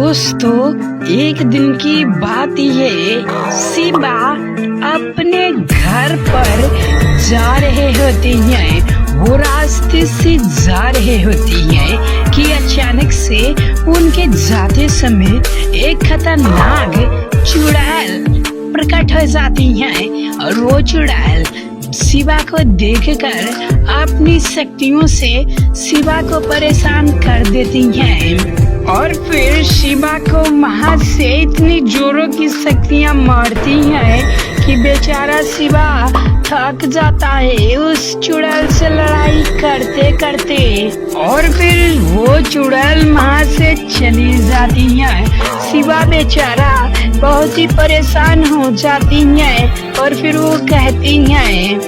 दोस्तों, एक दिन की बात ये, शिवा अपने घर पर जा रहे होती हैं। वो रास्ते से जा रहे होती हैं कि अचानक से उनके जाते समय एक खतरनाक चुड़ैल प्रकट हो जाती हैं और वो चुड़ैल शिवा को देखकर अपनी शक्तियों से शिवा को परेशान कर देती हैं और फिर शिवा को वहां से इतनी जोरों की शक्तियां मारती हैं कि बेचारा शिवा थक जाता है उस चुड़ैल से लड़ाई करते करते। और फिर वो चुड़ैल वहां से चली जाती है। शिवा बेचारा बहुत ही परेशान हो जाती है और फिर वो कहती हैं,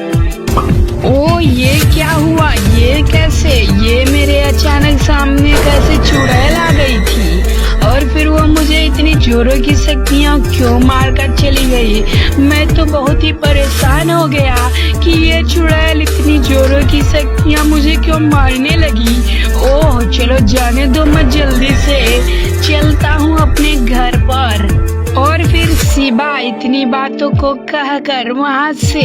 ओ ये क्या हुआ, ये कैसे, ये मेरे अचानक सामने कैसे चुड़ैल आ गई थी और फिर वो मुझे इतनी जोरों की शक्तियां क्यों मारकर चली गई। मैं तो बहुत ही परेशान हो गया कि ये चुड़ैल इतनी जोरों की शक्तियां मुझे क्यों मारने लगी। ओह चलो जाने दो, मैं जल्दी से चलता हूँ अपने घर पर। और फिर शिवा इतनी बातों को कहकर वहाँ से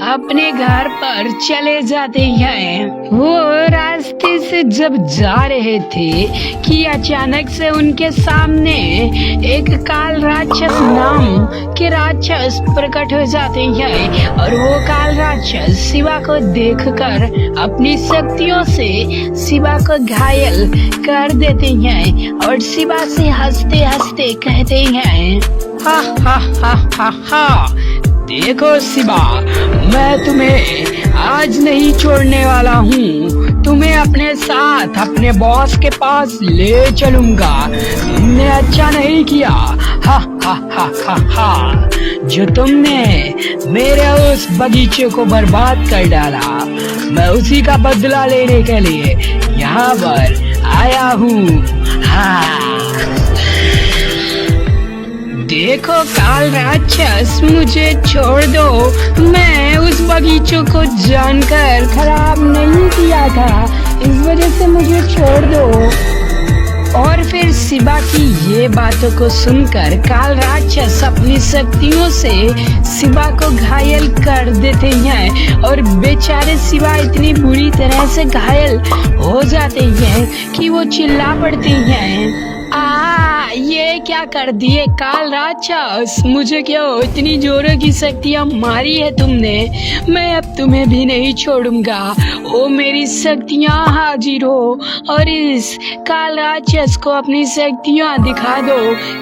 अपने घर पर चले जाते हैं। वो रास्ते से जब जा रहे थे कि अचानक से उनके सामने एक काल राक्षस नाम के राक्षस प्रकट हो जाते हैं और वो काल राक्षस शिवा को देखकर अपनी शक्तियों से शिवा को घायल कर देते हैं और शिवा से हंसते हंसते कहते हैं, हा हा हा हा हा, देखो शिवा, मैं तुम्हें आज नहीं छोड़ने वाला हूँ। तुम्हें अपने साथ अपने बॉस के पास ले चलूंगा। तुमने अच्छा नहीं किया, हा हा हा हा हा, जो तुमने मेरे उस बगीचे को बर्बाद कर डाला। मैं उसी का बदला लेने के लिए यहाँ पर आया हूँ। हाँ देखो काल राक्षस, मुझे छोड़ दो। मैं उस बगीचों को जानकर खराब नहीं किया था, इस वजह से मुझे छोड़ दो। और फिर शिवा की ये बातों को सुनकर काल राक्षस अपनी शक्तियों से शिवा को घायल कर देते हैं और बेचारे शिवा इतनी बुरी तरह से घायल हो जाते हैं कि वो चिल्ला पड़ते हैं, ये क्या कर दिए काल राक्षस, मुझे क्यों इतनी जोरों की शक्तियां मारी है तुमने। मैं अब तुम्हें भी नहीं छोड़ूंगा। ओ मेरी शक्तियां हाजिर हो और इस काल राक्षस को अपनी शक्तियां दिखा दो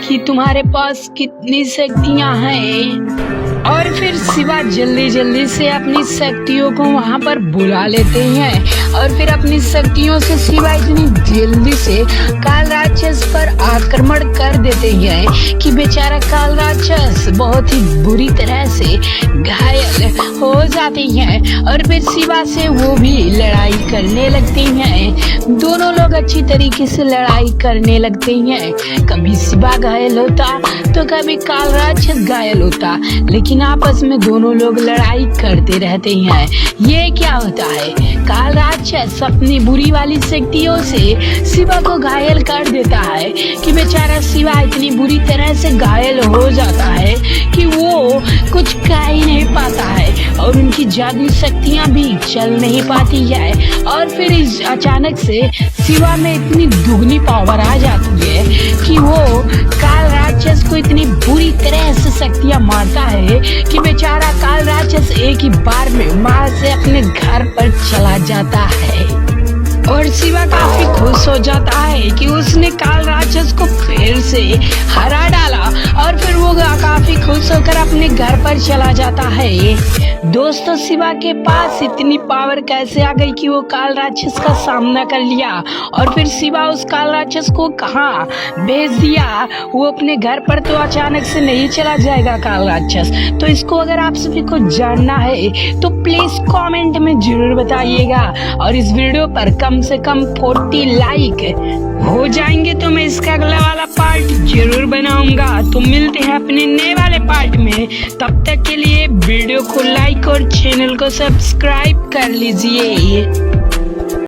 कि तुम्हारे पास कितनी शक्तियां हैं। और फिर शिवा जल्दी जल्दी से अपनी शक्तियों को वहाँ पर बुला लेते हैं और फिर अपनी शक्तियों से शिवा इतनी जल्दी से काल राक्षस पर आक्रमण कर देते हैं कि बेचारा काल राक्षस बहुत ही बुरी तरह से घायल हो जाते हैं और फिर शिवा से वो भी लड़ाई करने लगते हैं। दोनों लोग अच्छी तरीके से लड़ाई करने लगते हैं। कभी शिवा घायल होता तो कभी काल राक्षस घायल होता, लेकिन आपस में दोनों लोग लड़ाई करते रहते हैं। ये क्या होता है, काल राक्षस अपनी बुरी वाली शक्तियों से शिवा को घायल कर देता है कि बेचारा शिवा इतनी बुरी तरह से घायल हो जाता है कि वो कुछ कह ही नहीं पाता है और उनकी जादुई शक्तियां भी चल नहीं पाती है। और फिर इस अचानक से शिवा में इतनी दुगनी पावर आ जाती है कि वो काल राक्षस को इतनी बुरी तरह से शक्तियां मारता है कि बेचारा काल राक्षस एक ही बार में वहां से अपने घर पर चला जाता है। और शिवा काफी खुश हो जाता है कि उसने काल राक्षस को फिर से हरा डाला और फिर वो काफी खुश होकर अपने घर पर चला जाता है। दोस्तों, शिवा के पास इतनी पावर कैसे आ गई कि वो काल राक्षस का सामना कर लिया और फिर शिवा उस काल राक्षस को कहाँ भेज दिया। वो अपने घर पर तो अचानक से नहीं चला जाएगा काल राक्षस। तो इसको अगर आप सभी को जानना है तो प्लीज कमेंट में जरूर बताइएगा और इस वीडियो पर कम से कम 40 लाइक हो जाएंगे तो मैं इसका अगला वाला पार्ट जरूर बनाऊंगा। तो मिलते हैं अपने नए वाले पार्ट में, तब तक के लिए वीडियो को लाइक और चैनल को सब्सक्राइब कर लीजिए।